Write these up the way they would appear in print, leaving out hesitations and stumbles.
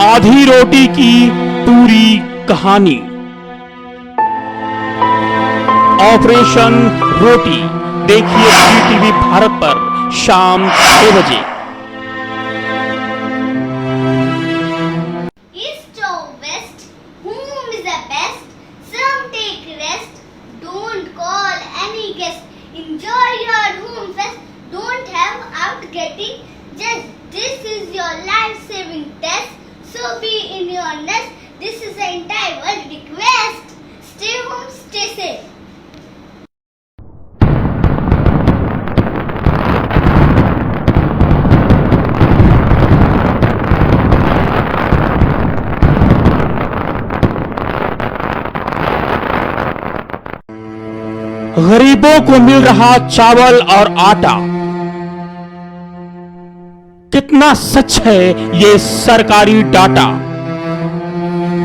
आधी रोटी की पूरी कहानी। ऑपरेशन रोटी देखिए टीवी भारत पर शाम 6 बजे। East or west, whom is the best? Some take rest, don't call any guest. Enjoy your home fest, don't have out getting just. This is your life-saving test, so be in your nest. This is the entire world request. Stay home, stay safe. गरीबों को मिल रहा चावल और आटा, कितना सच है ये सरकारी डाटा।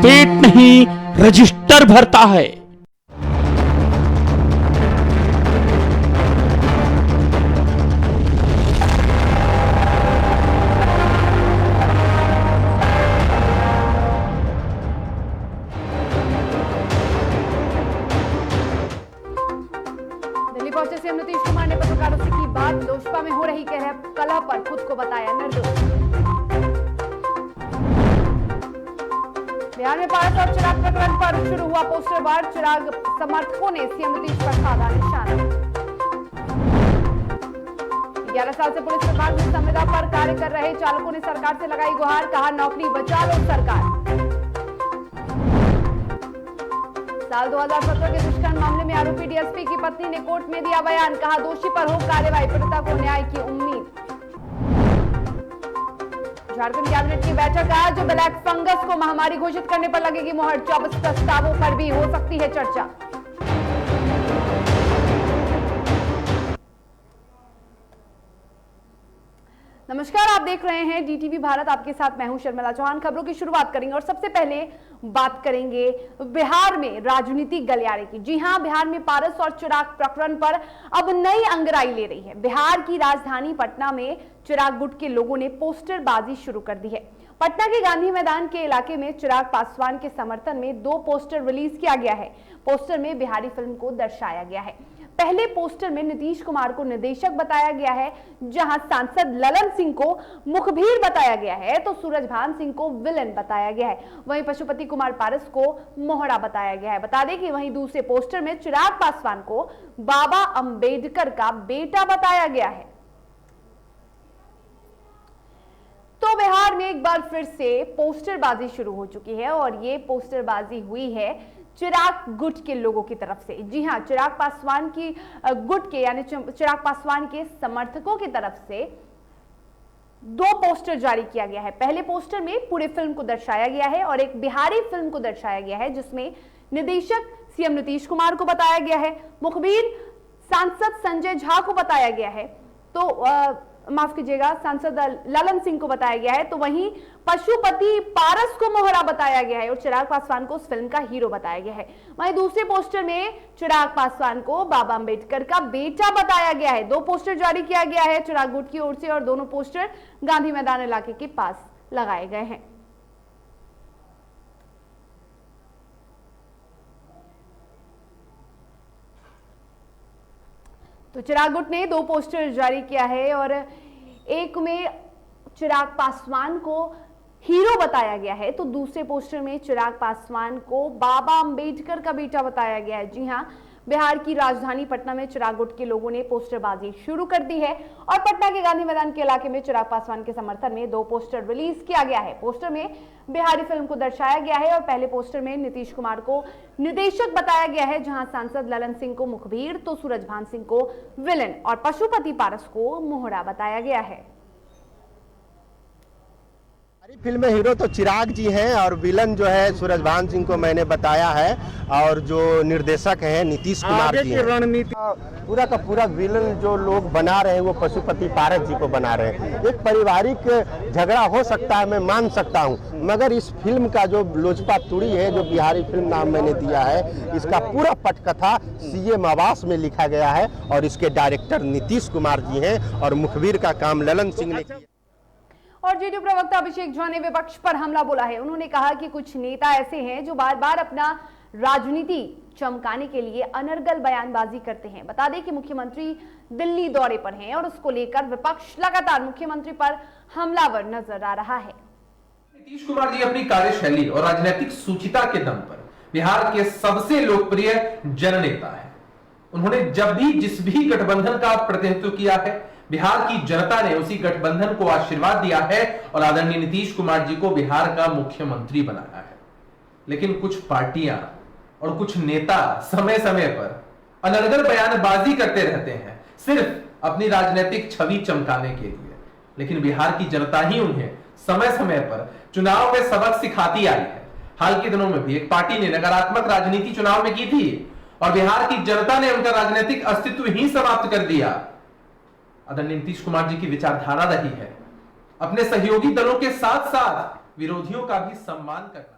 पेट नहीं रजिस्टर भरता है। दिल्ली पहुंचे सीएम नीतीश कुमार ने पत्रकारों से की बात। लोजपा में हो रही कलह पर खुद को बताया निर्दोष। बिहार में पारस और चिराग प्रकरण पर शुरू हुआ पोस्टर वार। चिराग समर्थकों ने सीएम नीतीश पर साधा निशाना। 11 साल से पुलिस विभाग में संविदा पर कार्य कर रहे चालकों ने सरकार से लगाई गुहार। कहा नौकरी बचा लो सरकार। साल 2017 के दुष्कर्म मामले में आरोपी डीएसपी की पत्नी ने कोर्ट में दिया बयान। कहा दोषी पर हो कार्रवाई, पीड़िता को न्याय की उम्मीद। झारखंड कैबिनेट की बैठक आज। ब्लैक फंगस को महामारी घोषित करने पर लगेगी मुहर। 24 प्रस्तावों पर भी हो सकती है चर्चा। नमस्कार, आप देख रहे हैं डीटीवी भारत। आपके साथ मैं हूं शर्मिला चौहान। खबरों की शुरुआत करेंगे और सबसे पहले बात करेंगे बिहार में राजनीतिक गलियारे की। जी हां, बिहार में पारस और चिराग प्रकरण पर अब नई अंगराई ले रही है। बिहार की राजधानी पटना में चिराग गुट के लोगों ने पोस्टरबाजी शुरू कर दी है। पटना के गांधी मैदान के इलाके में चिराग पासवान के समर्थन में 2 पोस्टर रिलीज किया गया है। पोस्टर में बिहारी फिल्म को दर्शाया गया है। पहले पोस्टर में नीतीश कुमार को निर्देशक बताया गया है, जहां सांसद ललन सिंह को मुखबिर बताया गया है तो सूरजभान सिंह को विलेन बताया गया है। वहीं पशुपति कुमार पारस को मोहरा बताया गया है। बता दें कि वहीं दूसरे पोस्टर में चिराग पासवान को बाबा अंबेडकर का बेटा बताया गया है। तो बिहार में एक बार फिर से पोस्टरबाजी शुरू हो चुकी है और ये पोस्टरबाजी हुई है चिराग गुट के लोगों की तरफ से। जी हां, चिराग पासवान की गुट के यानी चिराग पासवान के समर्थकों की तरफ से 2 पोस्टर जारी किया गया है। पहले पोस्टर में पूरे फिल्म को दर्शाया गया है और एक बिहारी फिल्म को दर्शाया गया है, जिसमें निदेशक सीएम नीतीश कुमार को बताया गया है, मुखबिर सांसद संजय झा को बताया गया है, तो माफ कीजिएगा सांसद ललन सिंह को बताया गया है। तो वहीं पशुपति पारस को मोहरा बताया गया है और चिराग पासवान को उस फिल्म का हीरो बताया गया है। वहीं दूसरे पोस्टर में चिराग पासवान को बाबा अंबेडकर का बेटा बताया गया है। 2 पोस्टर जारी किया गया है चिराग गुट की ओर से और दोनों पोस्टर गांधी मैदान इलाके के पास लगाए गए हैं। तो चिराग गुट ने 2 पोस्टर जारी किया है और एक में चिराग पासवान को हीरो बताया गया है तो दूसरे पोस्टर में चिराग पासवान को बाबा अंबेडकर का बेटा बताया गया है। जी हां, बिहार की राजधानी पटना में चिराग गुट के लोगों ने पोस्टरबाजी शुरू कर दी है और पटना के गांधी मैदान के इलाके में चिराग पासवान के समर्थन में 2 पोस्टर रिलीज किया गया है। पोस्टर में बिहारी फिल्म को दर्शाया गया है और पहले पोस्टर में नीतीश कुमार को निर्देशक बताया गया है, जहां सांसद ललन सिंह को मुखबिर तो सूरजभान सिंह को विलेन और पशुपति पारस को मोहरा बताया गया है। फिल्म में हीरो तो चिराग जी हैं और विलन जो है सूरजभान सिंह को मैंने बताया है और जो निर्देशक हैं नीतीश कुमार जी हैं। रणनीति पूरा का पूरा विलन जो लोग बना रहे हैं वो पशुपति पारस जी को बना रहे हैं। एक पारिवारिक झगड़ा हो सकता है, मैं मान सकता हूं, मगर इस फिल्म का जो लोजपा तुड़ी है, जो बिहारी फिल्म नाम मैंने दिया है, इसका पूरा पटकथा सीएम आवास में लिखा गया है और इसके डायरेक्टर नीतीश कुमार जी हैं और मुखबिर का काम ललन सिंह ने किया। और जेडीयू प्रवक्ता अभिषेक झा ने विपक्ष पर हमला बोला है। उन्होंने कहा कि कुछ नेता ऐसे हैं जो बार बार अपना राजनीति चमकाने के लिए अनर्गल बयानबाजी करते हैं। बता दें कि मुख्यमंत्री दिल्ली दौरे पर हैं और उसको लेकर विपक्ष लगातार मुख्यमंत्री पर हमलावर नजर आ रहा है। नीतीश कुमार जी अपनी कार्यशैली और राजनीतिक सूचिता के दम पर बिहार के सबसे लोकप्रिय जननेता है। उन्होंने जब भी जिस भी गठबंधन का प्रतिनिधित्व किया है, बिहार की जनता ने उसी गठबंधन को आशीर्वाद दिया है और आदरणीय नीतीश कुमार जी को बिहार का मुख्यमंत्री बनाया है। लेकिन कुछ पार्टियां और कुछ नेता समय समय पर अनर्गल बयानबाजी करते रहते हैं, सिर्फ अपनी राजनीतिक छवि चमकाने के लिए। लेकिन बिहार की जनता ही उन्हें समय समय पर चुनाव में सबक सिखाती आई है। हाल के दिनों में भी एक पार्टी ने नकारात्मक राजनीति चुनाव में की थी और बिहार की जनता ने उनका राजनीतिक अस्तित्व ही समाप्त कर दिया। आदरणीय नीतीश कुमार जी की विचारधारा रही है अपने सहयोगी दलों के साथ साथ विरोधियों का भी सम्मान करना।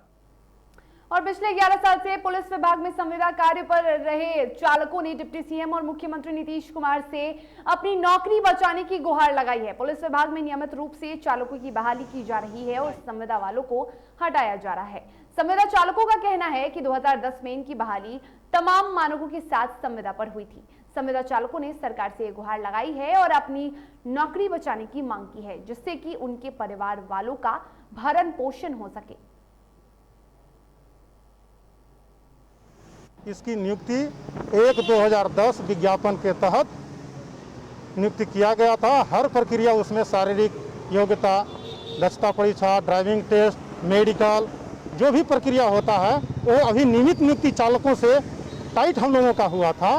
और पिछले 11 साल से पुलिस विभाग में संविदा कार्य पर रहे चालकों ने डिप्टी सीएम और मुख्यमंत्री नीतीश कुमार से अपनी नौकरी बचाने की गुहार लगाई है। पुलिस विभाग में नियमित रूप से चालकों की बहाली की जा रही है और संविदा वालों को हटाया जा रहा है। संविदा चालकों का कहना है कि 2010 में इनकी बहाली तमाम मानकों के साथ संविदा पर हुई थी। संविदा चालकों ने सरकार से गुहार लगाई है और अपनी नौकरी बचाने की मांग की है, जिससे कि उनके परिवार वालों का भरण पोषण हो सके। इसकी नियुक्ति 1/2010 विज्ञापन के तहत नियुक्ति किया गया था। हर प्रक्रिया उसमें शारीरिक योग्यता, दक्षता परीक्षा, ड्राइविंग टेस्ट, मेडिकल, जो भी प्रक्रिया होता है वो अभी नियमित नियुक्ति चालकों से टाइट हम लोगों का हुआ था।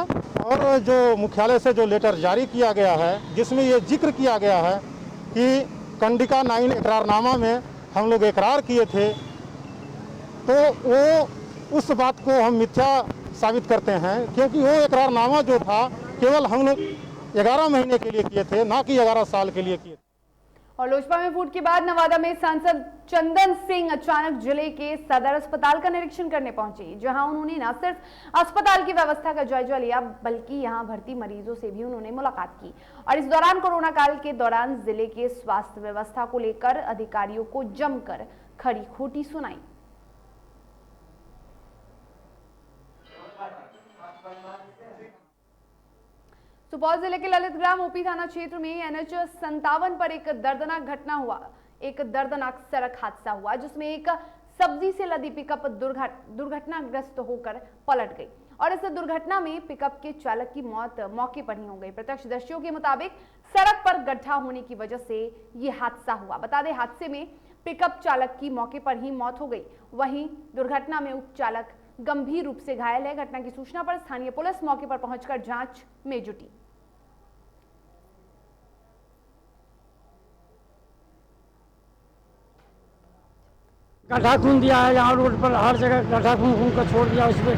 और जो मुख्यालय से जो लेटर जारी किया गया है, जिसमें ये जिक्र किया गया है कि कंडिका 9 इकरारनामा में हम लोग इकरार किए थे, तो वो उस बात को हम मिथ्या साबित करते हैं, क्योंकि वो इकरारनामा जो था केवल हम लोग 11 महीने के लिए किए थे, ना कि 11 साल के लिए किए। और लोजपा में फूट के बाद नवादा में सांसद चंदन सिंह अचानक जिले के सदर अस्पताल का निरीक्षण करने पहुंचे, जहां उन्होंने न सिर्फ अस्पताल की व्यवस्था का जायजा लिया, बल्कि यहां भर्ती मरीजों से भी उन्होंने मुलाकात की। और इस दौरान कोरोना काल के दौरान जिले के स्वास्थ्य व्यवस्था को लेकर अधिकारियों को जमकर खरी खोटी सुनाई। सुपौल जिले के ललितग्राम ओपी थाना क्षेत्र में NH57 पर एक दर्दनाक सड़क हादसा हुआ, जिसमें एक सब्जी से लदी पिकअप दुर्घटनाग्रस्त होकर पलट गई और इस दुर्घटना में पिकअप के चालक की मौत मौके पर ही हो गई। प्रत्यक्षदर्शियों के मुताबिक सड़क पर गड्ढा होने की वजह से यह हादसा हुआ। बता दें, हादसे में पिकअप चालक की मौके पर ही मौत हो गई। वहीं दुर्घटना में उप चालक गंभीर रूप से घायल है। घटना की सूचना पर स्थानीय पुलिस मौके पर पहुंचकर जांच में जुटी। गड्ढा खून दिया है, यहाँ रोड पर हर जगह गड्ढा खून कर छोड़ दिया। उसमें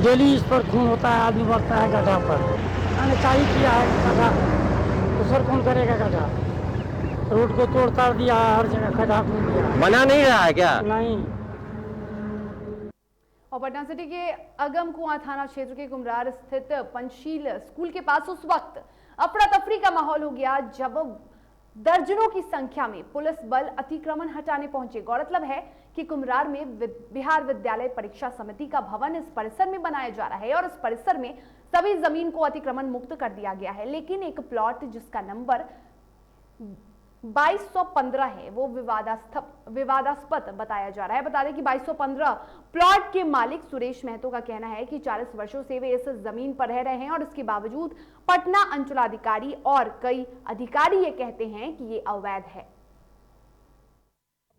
डेली इस पर खून होता है, आदमी मरता है गड्ढा पर। मैंने चाहिए किया है गड्ढा, उस पर कौन करेगा गड्ढा? रोड को तोड़ दिया है, हर जगह गड्ढा खून दिया। बना नहीं रहा है क्या? नहीं। और पटना सिटी के अगम कुआं थाना क्षेत्र के कुमरार स्थित पंचशील स्कूल के पास उस वक्त अफरा तफरी का माहौल हो गया जब दर्जनों की संख्या में पुलिस बल अतिक्रमण हटाने पहुंचे। गौरतलब है कि कुमरार में बिहार विद्यालय परीक्षा समिति का भवन इस परिसर में बनाया जा रहा है और इस परिसर में सभी जमीन को अतिक्रमण मुक्त कर दिया गया है, लेकिन एक प्लॉट जिसका नंबर 2215 है वो विवादास्पद बताया जा रहा है। बता दें कि 2215 प्लॉट के मालिक सुरेश महतो का कहना है कि 40 वर्षों से वे इस जमीन पर रह रहे हैं और इसके बावजूद पटना अंचलाधिकारी और कई अधिकारी ये कहते हैं कि ये अवैध है।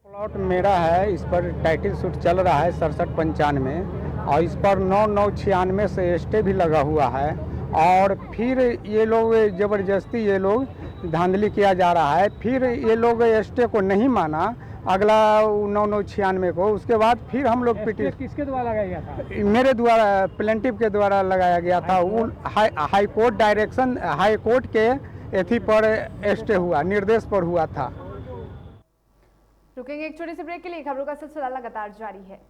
प्लॉट मेरा है, इस पर टाइटल सूट चल रहा है 67-95 में और इस पर 9996 से स्टे भी लगा हुआ है। और फिर ये लोग जबरदस्ती ये लोग धांधली किया जा रहा है। फिर ये लोग स्टे को नहीं माना, अगला 9996 को, उसके बाद फिर हम लोग किसके द्वारा लगाया गया था? मेरे द्वारा, प्लेंटिव के द्वारा लगाया गया था। High court direction, high court के एथी पर स्टे हुआ, निर्देश पर हुआ था। रुकेंगे एक छोटे से ब्रेक के लिए। खबरों का सिलसिला लगातार जारी है।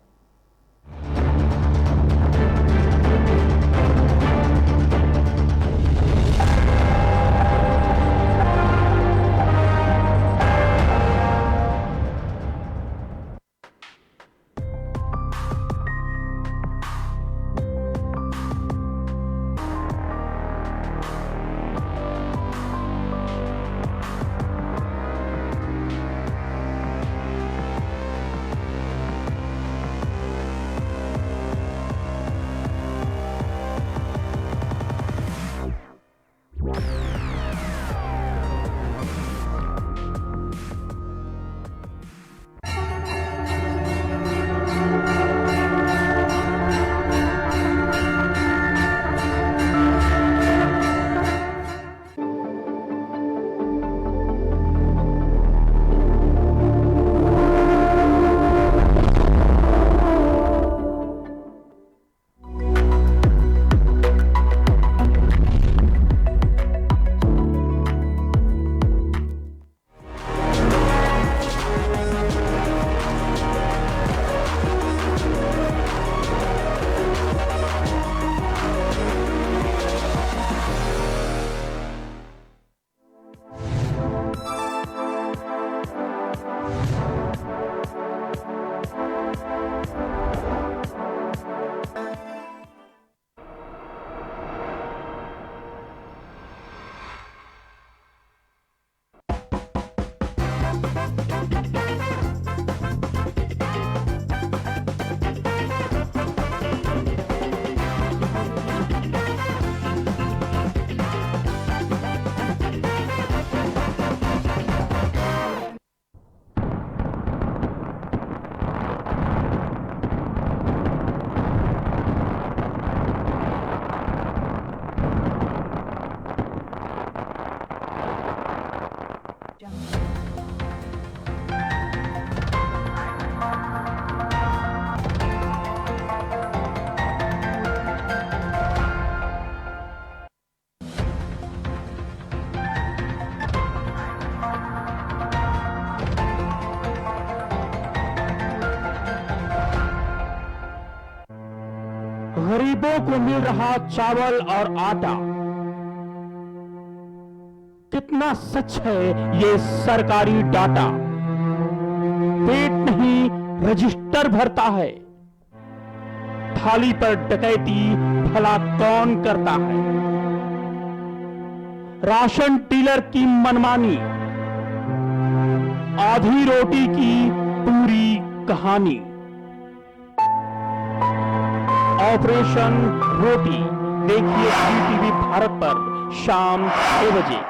गरीबों को मिल रहा चावल और आटा, कितना सच है ये सरकारी डाटा। पेट नहीं रजिस्टर भरता है, थाली पर डकैती भला कौन करता है। राशन डीलर की मनमानी, आधी रोटी की पूरी कहानी। ऑपरेशन रोटी देखिए टीवी भारत पर शाम 6 बजे।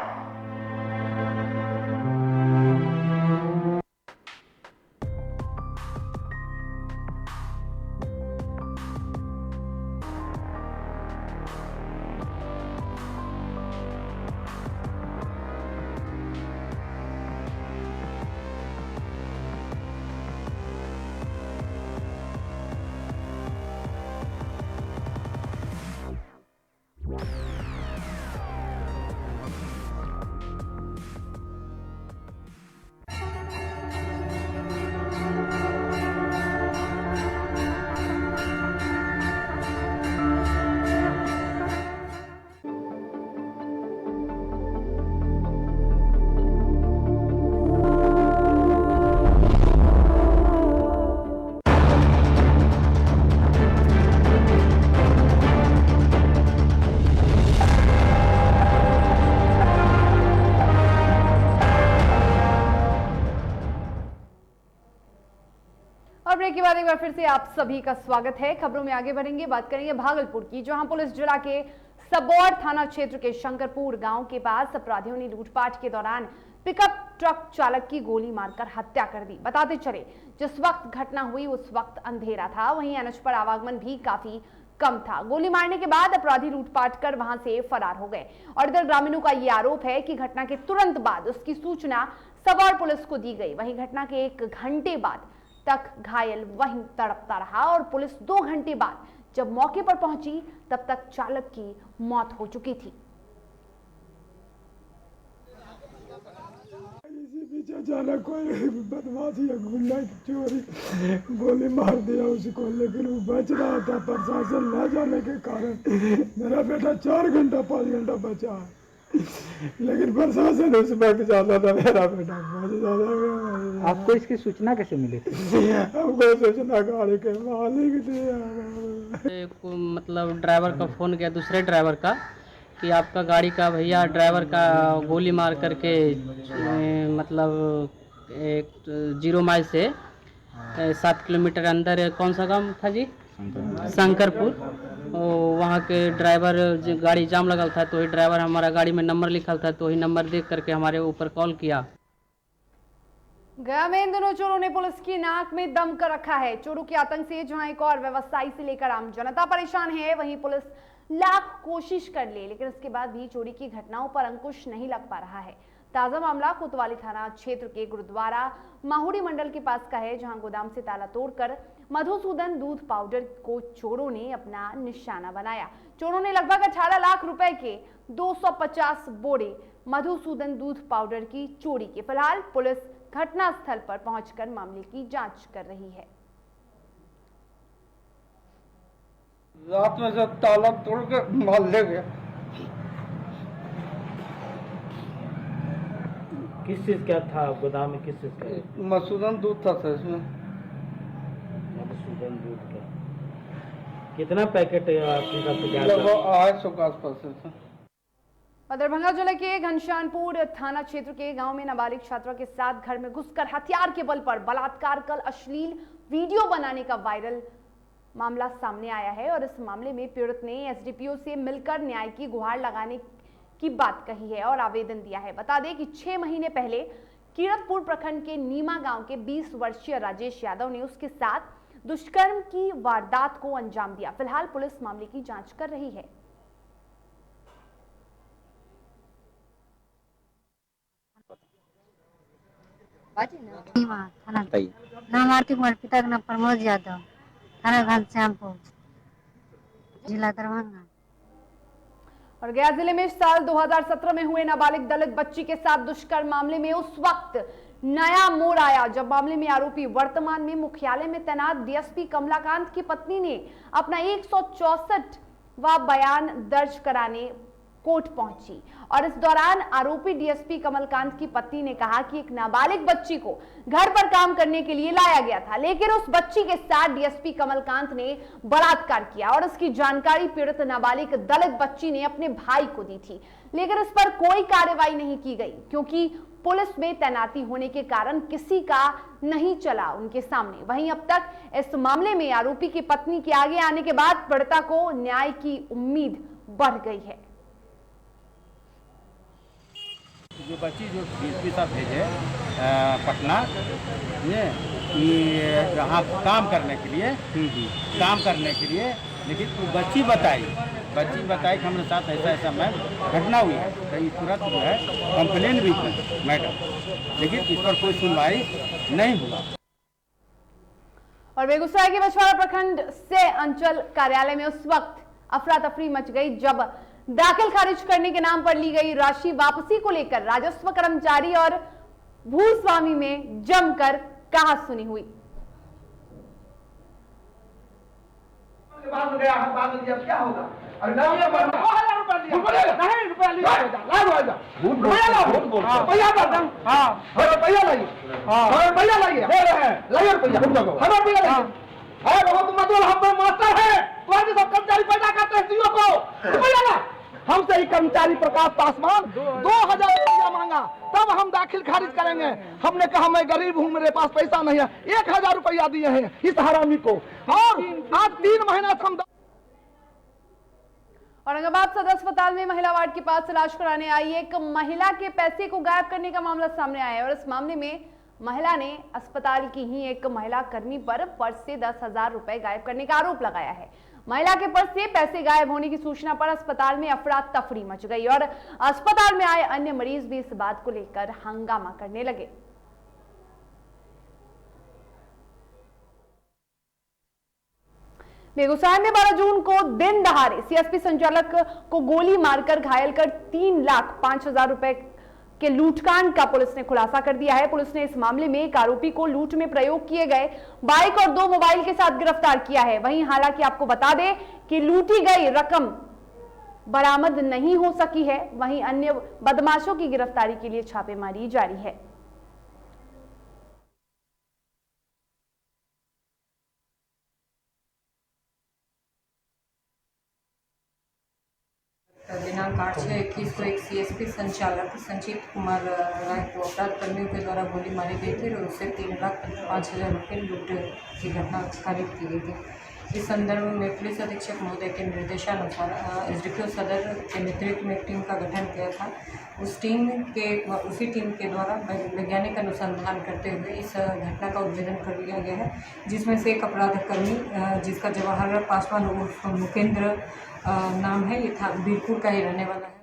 और ब्रेक के बाद एक बार फिर से आप सभी का स्वागत है। खबरों में आगे बढ़ेंगे, बात करेंगे भागलपुर की, जहां पुलिस जिला के सबौर थाना क्षेत्र के शंकरपुर गांव के पास अपराधियों ने लूटपाट के दौरान पिकअप ट्रक चालक की गोली मारकर हत्या कर दी। बताते चले, जिस वक्त घटना हुई उस वक्त अंधेरा था, वहीं एनएच पर आवागमन भी काफी कम था। गोली मारने के बाद अपराधी लूटपाट कर वहां से फरार हो गए। और इधर ग्रामीणों का यह आरोप है कि घटना के तुरंत बाद उसकी सूचना सबौर पुलिस को दी गई। वहीं घटना के 1 घंटे बाद तक घायल वहीं तड़पता रहा और पुलिस 2 घंटे बाद जब मौके पर पहुंची तब तक चालक की मौत हो चुकी थी। पीछे अचानक कोई बदमाशी या गुंडा चोरी गोली मार दिया उसको, लेकिन वो बच रहा था। प्रशासन न जाने के कारण मेरा बेटा 4 घंटा 5 घंटा बचा, लेकिन प्रशासन उस वक्त जाता था मेरा बेटा बच जाता। आपको इसकी सूचना कैसे मिली थी? हमको सूचना गाड़ी के मालिक दिया। मतलब ड्राइवर का फोन किया, दूसरे ड्राइवर का, कि आपका गाड़ी का भैया ड्राइवर का गोली मार करके मतलब 0 माइल से 7 किलोमीटर अंदर, कौन सा गांव था जी? शंकरपुर। वहाँ के ड्राइवर गाड़ी जाम लगा था, तो ही ड्राइवर हमारा गाड़ी में नंबर लिखा था, तो ही नंबर देख करके हमारे ऊपर कॉल किया। गया में इन दिनों चोरों ने पुलिस की नाक में दम कर रखा है। चोरों के आतंक से जहां एक और व्यवसायी से लेकर आम जनता परेशान है, वहीं पुलिस लाख कोशिश कर ले, लेकिन इसके बाद भी चोरी की घटनाओं पर अंकुश नहीं लग पा रहा है। ताजा मामला कोतवाली थाना क्षेत्र के गुरुद्वारा माहुड़ी मंडल के पास का है, जहां गोदाम से ताला तोड़कर मधुसूदन दूध पाउडर को चोरों ने अपना निशाना बनाया। चोरों ने लगभग 18 लाख रुपए के 250 बोरे मधुसूदन दूध पाउडर की चोरी की। फिलहाल पुलिस घटनास्थल पर पहुंचकर मामले की जांच कर रही है। रात में जब ताला तोड़ के माल ले गया। किस चीज का था गोदाम में? किस चीज का? मधुसूदन दूध था सर इसमें। मधुसूदन दूध का कितना पैकेट आपके हिसाब से? लगभग 800 के आसपास है। दरभंगा जिले के घनश्यामपुर थाना क्षेत्र के गांव में नाबालिग छात्रा के साथ घर में घुसकर हथियार के बल पर बलात्कार कर अश्लील वीडियो बनाने का वायरल मामला सामने आया है। और इस मामले में पीड़ित ने एसडीपीओ से मिलकर न्याय की गुहार लगाने की बात कही है और आवेदन दिया है। बता दें कि 6 महीने पहले कीरतपुर प्रखंड के नीमा गांव के 20 वर्षीय राजेश यादव ने उसके साथ दुष्कर्म की वारदात को अंजाम दिया। फिलहाल पुलिस मामले की जांच कर रही है। नाम आरती कुमार, पिता का नाम प्रमोद यादव, थाना घनश्यामपुर, जिला दरभंगा। और गया जिले में साल 2017 में हुए नाबालिग दलित बच्ची के साथ दुष्कर्म मामले में उस वक्त नया मोड़ आया जब मामले में आरोपी वर्तमान में मुख्यालय में तैनात डीएसपी कमलाकांत की पत्नी ने अपना 164वां बयान दर्ज कराने कोर्ट पहुंची और इस दौरान आरोपी डीएसपी कमलकांत की पत्नी ने कहा कि एक नाबालिग बच्ची को घर पर काम करने के लिए लाया गया था, लेकिन उस बच्ची के साथ डीएसपी कमलकांत ने बलात्कार किया और इसकी जानकारी पीड़ित नाबालिग दलित बच्ची ने अपने भाई को दी थी, लेकिन इस पर कोई कार्रवाई नहीं की गई क्योंकि पुलिस में तैनाती होने के कारण किसी का नहीं चला उनके सामने। वहीं अब तक इस मामले में आरोपी की पत्नी के आगे आने के बाद पीड़िता को न्याय की उम्मीद बढ़ गई है। जो बच्ची जो डीएसपी साहब भेजे पटना ये यहाँ काम करने के लिए, लेकिन वो बच्ची बताई कि हमारे साथ ऐसा मैम घटना हुई है, तो ये तुरंत जो है कंप्लेन भी की मैडम, लेकिन इस पर कोई सुनवाई नहीं हुआ। और बेगूसराय के बछवाड़ा प्रखंड से अंचल कार्यालय में उस वक्त अफरा तफरी मच गई जब दाखिल खारिज करने के नाम पर ली गई राशि वापसी को लेकर राजस्व कर्मचारी और भूस्वामी में जमकर कहासुनी हुई। क्या होगा? हमसे ही कर्मचारी प्रकाश पासवान 2000 रुपया मांगा, तब हम दाखिल खारिज करेंगे। हमने कहा मैं गरीब हूँ, मेरे पास पैसा नहीं है, 1000 रुपया दिए हैं इस हरामी को, और आज 3 महीना से हम। औरंगाबाद सदर अस्पताल में महिला वार्ड के पास इलाज कराने आई एक महिला के पैसे को गायब करने का मामला सामने आया है और इस मामले में महिला ने अस्पताल की ही एक महिला कर्मी पर पर्स से 10,000 रुपए गायब करने का आरोप लगाया है। महिला के पर्स से पैसे गायब होने की सूचना पर अस्पताल में अफरा तफरी मच गई और अस्पताल में आए अन्य मरीज भी इस बात को लेकर हंगामा करने लगे। बेगूसराय में 12 जून को दिन दहाड़े सीएसपी संचालक को गोली मारकर घायल कर 3,05,000 रुपए के लूटकांड का पुलिस ने खुलासा कर दिया है। पुलिस ने इस मामले में एक आरोपी को लूट में प्रयोग किए गए बाइक और 2 मोबाइल के साथ गिरफ्तार किया है। वहीं हालांकि आपको बता दें कि लूटी गई रकम बरामद नहीं हो सकी है, वहीं अन्य बदमाशों की गिरफ्तारी के लिए छापेमारी जारी है। दिनांक 8/6/21 को एक सीएसपी संचालक संजीत कुमार राय को अपराध कर्मियों के द्वारा गोली मारी गई थी और उससे 3,05,000 रुपये लूट की घटना खारिज की गई थी। इस संदर्भ में पुलिस अधीक्षक महोदय के निर्देशानुसार एसडीपीओ सदर के नेतृत्व में एक टीम का गठन किया था। उसी टीम के द्वारा वैज्ञानिक अनुसंधान करते हुए इस घटना का उद्भेदन कर लिया गया है, जिसमें से एक अपराध कर्मी जिसका जवाहर पासवान उर्फ मुकेंद्र नाम है, ये था बीरपुर का ही रहने वाला है।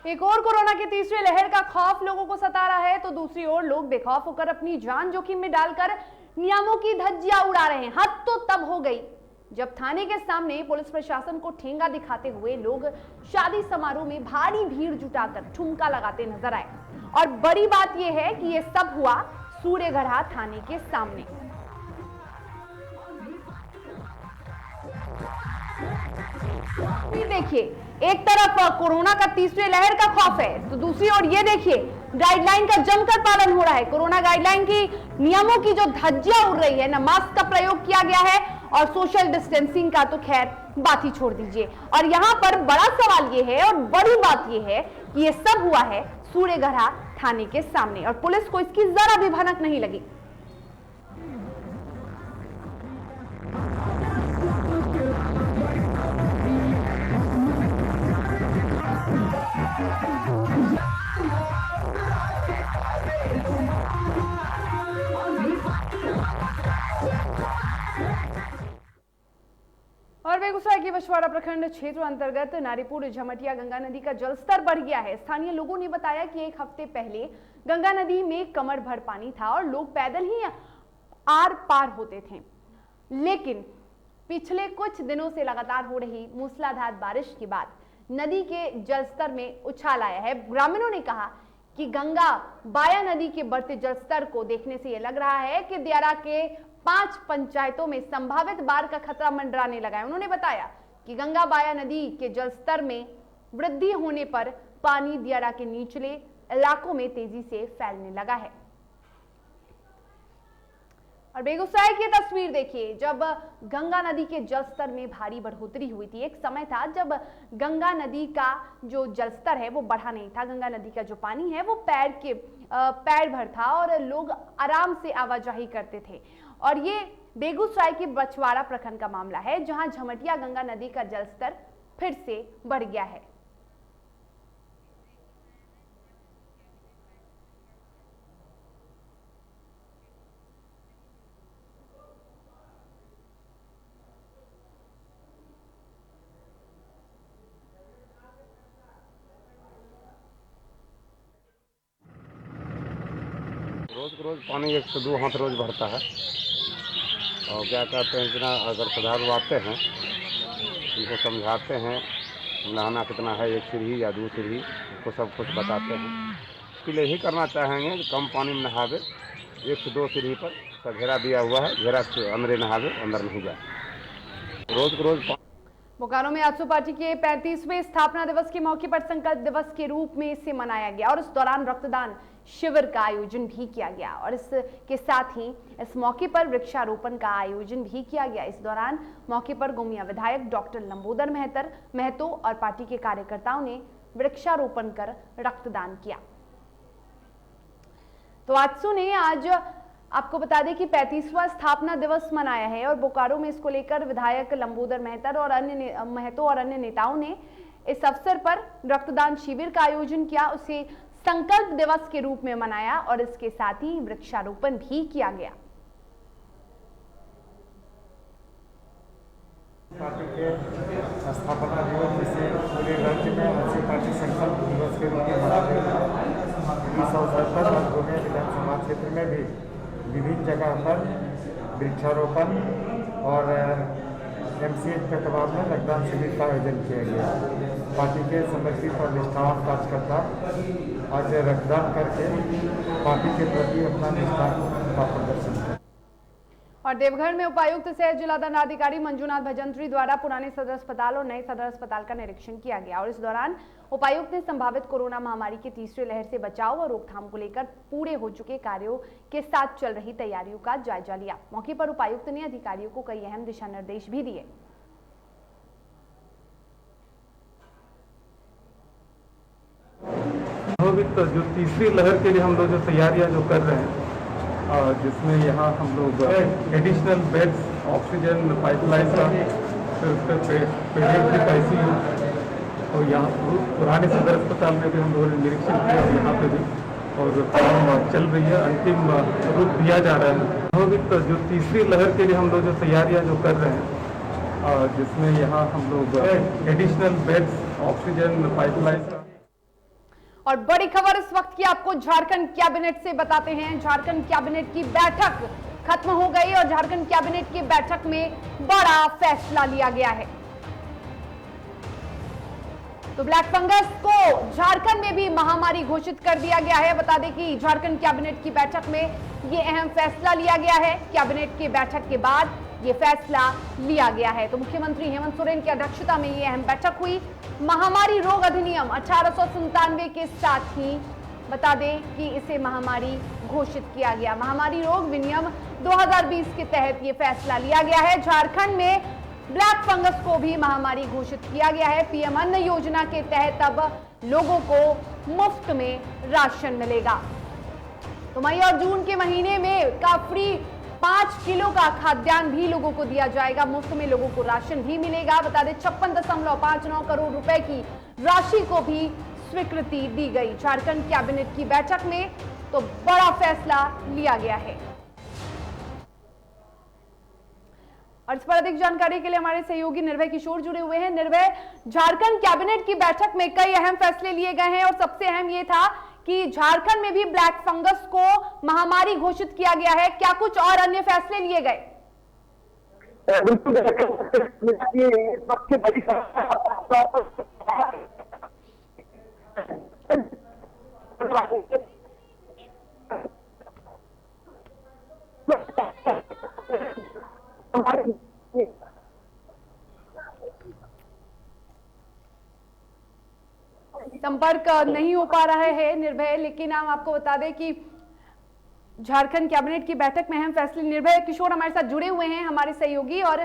एक और कोरोना की तीसरी लहर का खौफ लोगों को सता रहा है तो दूसरी ओर लोग बेखौफ होकर अपनी जान जोखिम में डालकर नियमों की धज्जियां उड़ा रहे हैं। हद तो तब हो गई जब थाने के सामने पुलिस प्रशासन को ठेंगा दिखाते हुए लोग शादी समारोह में भारी भीड़ जुटाकर ठुमका लगाते नजर आए। और बड़ी बात यह है कि यह सब हुआ सूर्यगढ़ा थाने के सामने। देखिए, एक तरफ कोरोना का तीसरी लहर का खौफ है तो दूसरी ओर ये देखिए गाइडलाइन का जमकर पालन हो रहा है। कोरोना गाइडलाइन की नियमों की जो धज्जियां उड़ रही है ना, मास्क का प्रयोग किया गया है और सोशल डिस्टेंसिंग का तो खैर बात ही छोड़ दीजिए। और यहाँ पर बड़ा सवाल ये है और बड़ी बात ये है कि ये सब हुआ है सूर्यगढ़ा थाने के सामने और पुलिस को इसकी जरा भी भनक नहीं लगी। और बेगूसराय के बछवाड़ा प्रखंड क्षेत्र अंतर्गत नारीपुर झमटिया गंगा नदी का जलस्तर बढ़ गया है। स्थानीय लोगों ने बताया कि एक हफ्ते पहले गंगा नदी में कमर भर पानी था और लोग पैदल ही आर पार होते थे, लेकिन पिछले कुछ दिनों से लगातार हो रही मूसलाधार बारिश के बाद नदी के जलस्तर में उछाल आया है। ग्रामीणों ने कहा कि गंगा बाया नदी के बढ़ते जलस्तर को देखने से यह लग रहा है कि दियारा के 5 पंचायतों में संभावित बाढ़ का खतरा मंडराने लगा है। उन्होंने बताया कि गंगा बाया नदी के जलस्तर में वृद्धि होने पर पानी दियारा के निचले इलाकों में तेजी से फैलने लगा है। और बेगूसराय की तस्वीर देखिए, जब गंगा नदी के जलस्तर में भारी बढ़ोतरी हुई थी। एक समय था जब गंगा नदी का जो जलस्तर है वो बढ़ा नहीं था। गंगा नदी का जो पानी है वो पैर भर था और लोग आराम से आवाजाही करते थे। और ये बेगूसराय के बछवाड़ा प्रखंड का मामला है, जहां झमटिया गंगा नदी का जलस्तर फिर से बढ़ गया है। रोज पानी 1 से 2 हाथ रोज भरता है। और क्या कहते हैं इतना अगर श्रद्धालु आते हैं उनको समझाते हैं नहाना कितना है, 1 सीढ़ी या 2 सीढ़ी, उनको सब कुछ बताते हैं। इसके लिए यही करना चाहेंगे कि कम पानी में नहावे, 1 से 2 सीढ़ी पर घेरा दिया हुआ है, घेरा से अंदर नहावे, अंदर नहीं जाए। रोज बोकारो में आजसू पार्टी के 35वें स्थापना दिवस के मौके पर संकल्प दिवस के रूप में इसे मनाया गया और इस दौरान रक्तदान शिविर का आयोजन भी किया गया और इसके साथ ही इस मौके पर वृक्षारोपण का आयोजन भी किया गया। इस दौरान मौके पर गोमिया विधायक डॉक्टर लंबोदर महतो और पार्टी के कार्यकर्ताओं ने वृक्षारोपण कर रक्तदान किया। तो आजसू ने आज आपको बता दें कि 35वां स्थापना दिवस मनाया है और बोकारो में इसको लेकर विधायक लंबोदर महतो और अन्य नेताओं ने इस अवसर पर रक्तदान शिविर का आयोजन किया, उसे संकल्प दिवस के रूप में मनाया और इसके साथ ही वृक्षारोपण भी किया गया। पार्टी के स्थापना दिवस जिसे पूरे राज्य में आजसू पार्टी संकल्प दिवस के रूप में मना रही है। इस अवसर पर गोमिया विधानसभा क्षेत्र में भी विभिन्न जगह पर वृक्षारोपण और MCH पेटवार में रक्तदान शिविर का आयोजन किया गया। पार्टी के समर्पित और निष्ठावान कार्यकर्ता आज रक्तदान करके पार्टी के प्रति अपना निष्ठा का प्रदर्शन किया। और देवघर में उपायुक्त सह जिला दंडाधिकारी मंजूनाथ भजंत्री द्वारा पुराने सदर अस्पताल और नए सदर अस्पताल का निरीक्षण किया गया और इस दौरान उपायुक्त ने संभावित कोरोना महामारी की तीसरी लहर से बचाव और रोकथाम को लेकर पूरे हो चुके कार्यों के साथ चल रही तैयारियों का जायजा लिया। मौके पर उपायुक्त ने अधिकारियों को कई अहम दिशा निर्देश भी दिए। जो तीसरी लहर के लिए हम लोग जो तैयारियां जो कर रहे हैं, जिसमें यहाँ हम लोग एडिशनल बेड्स, ऑक्सीजन पाइपलाइन का, फिर उस पर पेडियाट्रिक ICU और यहाँ पुराने सदर अस्पताल में भी हम लोगों ने निरीक्षण किया और यहाँ पे भी और काम चल रही है, अंतिम रूप दिया जा रहा है। जो तीसरी लहर के लिए हम लोग जो तैयारियां जो कर रहे हैं, जिसमें यहाँ हम लोग एडिशनल बेड्स, ऑक्सीजन पाइपलाइन का। और बड़ी खबर इस वक्त की आपको झारखंड कैबिनेट से बताते हैं। झारखंड कैबिनेट की बैठक खत्म हो गई और झारखंड कैबिनेट की बैठक में बड़ा फैसला लिया गया है। तो ब्लैक फंगस को झारखंड में भी महामारी घोषित कर दिया गया है। बता दें कि झारखंड कैबिनेट की बैठक में यह अहम फैसला लिया गया है। कैबिनेट की बैठक के बाद यह फैसला लिया गया है। तो मुख्यमंत्री हेमंत सोरेन की अध्यक्षता में यह अहम बैठक हुई। महामारी रोग अधिनियम 1897 के साथ ही बता दें कि इसे महामारी घोषित किया गया। महामारी रोग विनियम 2020 के तहत यह फैसला लिया गया है। झारखंड में ब्लैक फंगस को भी महामारी घोषित किया गया है। PM अन्न योजना के तहत अब लोगों को मुफ्त में राशन मिलेगा। तो मई और जून के महीने में का फ्री 5 किलो का खाद्यान्न भी लोगों को दिया जाएगा। मुफ्त में लोगों को राशन भी मिलेगा। बता दें 56.59 करोड़ रुपए की राशि को भी स्वीकृति दी गई झारखंड कैबिनेट की बैठक में। तो बड़ा फैसला लिया गया है। और इस पर अधिक जानकारी के लिए हमारे सहयोगी निर्भय किशोर जुड़े हुए हैं। निर्भय, झारखंड कैबिनेट की बैठक में कई अहम फैसले लिए गए हैं और सबसे अहम ये था कि झारखंड में भी ब्लैक फंगस को महामारी घोषित किया गया है। क्या कुछ और अन्य फैसले लिए गए? संपर्क नहीं हो पा रहा है निर्भय, लेकिन हम आपको बता दें कि झारखंड कैबिनेट की बैठक में अहम फैसले, निर्भय किशोर हमारे साथ जुड़े हुए हैं, हमारे सहयोगी। और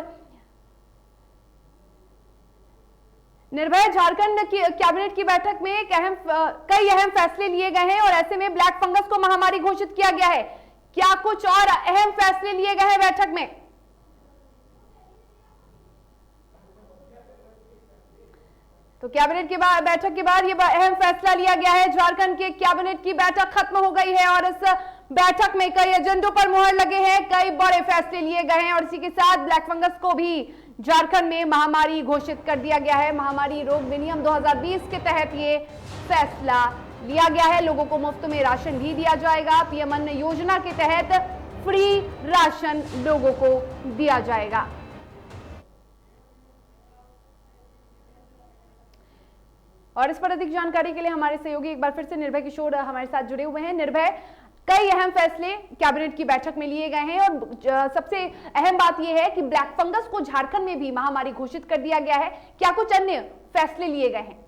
निर्भय, झारखंड की कैबिनेट की बैठक में कई अहम फैसले लिए गए हैं और ऐसे में ब्लैक फंगस को महामारी घोषित किया गया है। क्या कुछ और अहम फैसले लिए गए हैं बैठक में? तो कैबिनेट की बैठक के बाद ये अहम फैसला लिया गया है। झारखंड के कैबिनेट की बैठक खत्म हो गई है और इस बैठक में कई एजेंडों पर मुहर लगे हैं, कई बड़े फैसले लिए गए हैं और इसी के साथ ब्लैक फंगस को भी झारखंड में महामारी घोषित कर दिया गया है। महामारी रोग विनियम 2020 के तहत ये फैसला लिया गया है। लोगों को मुफ्त में राशन भी दिया जाएगा। पीएम अन्न योजना के तहत फ्री राशन लोगों को दिया जाएगा। और इस पर अधिक जानकारी के लिए हमारे सहयोगी एक बार फिर से निर्भय किशोर हमारे साथ जुड़े हुए हैं। निर्भय, कई अहम फैसले कैबिनेट की बैठक में लिए गए हैं और सबसे अहम बात यह है कि ब्लैक फंगस को झारखंड में भी महामारी घोषित कर दिया गया है। क्या कुछ अन्य फैसले लिए गए हैं?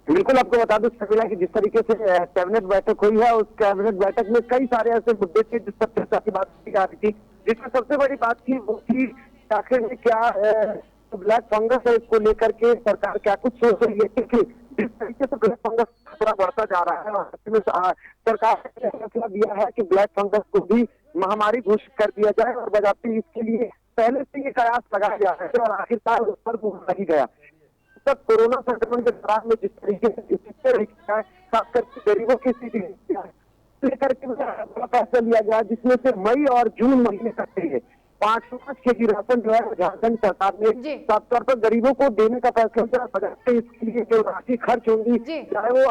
बिल्कुल, आपको बता दूं शर्मिला कि जिस तरीके से कैबिनेट बैठक हुई है, उस कैबिनेट बैठक में कई सारे ऐसे मुद्दे थे जिस पर चर्चा की बात की जा रही थी, जिसमें सबसे बड़ी बात थी वो थी आखिर में क्या ब्लैक फंगस है, इसको लेकर के सरकार क्या कुछ सोच रही है, क्योंकि जिस तरीके से ब्लैक फंगस खतरा बढ़ता जा रहा है और सरकार ने फैसला दिया है कि ब्लैक फंगस को भी महामारी घोषित कर दिया जाए और बजाते इसके लिए पहले से ये कयास लगाया गया है और आखिरकार उस पर मुहर लगी गया। तब कोरोना संक्रमण के दौरान में जिस तरीके से स्थिति रही है, खासकर गरीबों की स्थिति लेकर के बड़ा फैसला लिया गया, जिसमें से मई और जून महीने तक के लिए 505 केजी राशन जो है झारखंड सरकार ने साफ तौर पर गरीबों को देने का फैसला किया। बजाते इसके लिए जो राशि खर्च होंगी, चाहे वो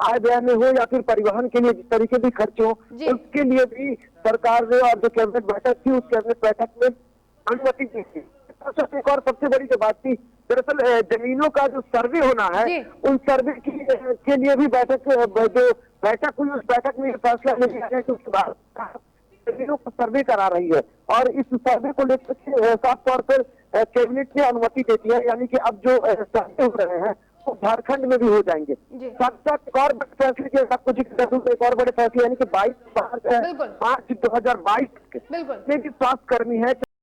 आय व्यय में हो या फिर परिवहन के लिए जिस तरीके भी खर्च हो, उसके लिए भी सरकार ने और जो कैबिनेट बैठक थी उस कैबिनेट बैठक में अनुमति दी थी। एक और सबसे बड़ी जो बात थी, दरअसल जमीनों का जो सर्वे होना है, उन सर्वे के लिए भी जो बैठक हुई उस बैठक में फैसला लिया गया कि उसके बाद जमीनों को सर्वे करा रही है और इस सर्वे को लेकर साफ तौर पर कैबिनेट ने अनुमति दे दी है, यानी कि अब जो सर्वे हो रहे हैं वो झारखंड में भी हो जाएंगे। साथ साथ एक और बड़े फैसले के आपको जिक्र कर दूं, एक और बड़े फैसले यानी कि 22 मार्च 2022 में भी स्वास्थ्य कर्मी है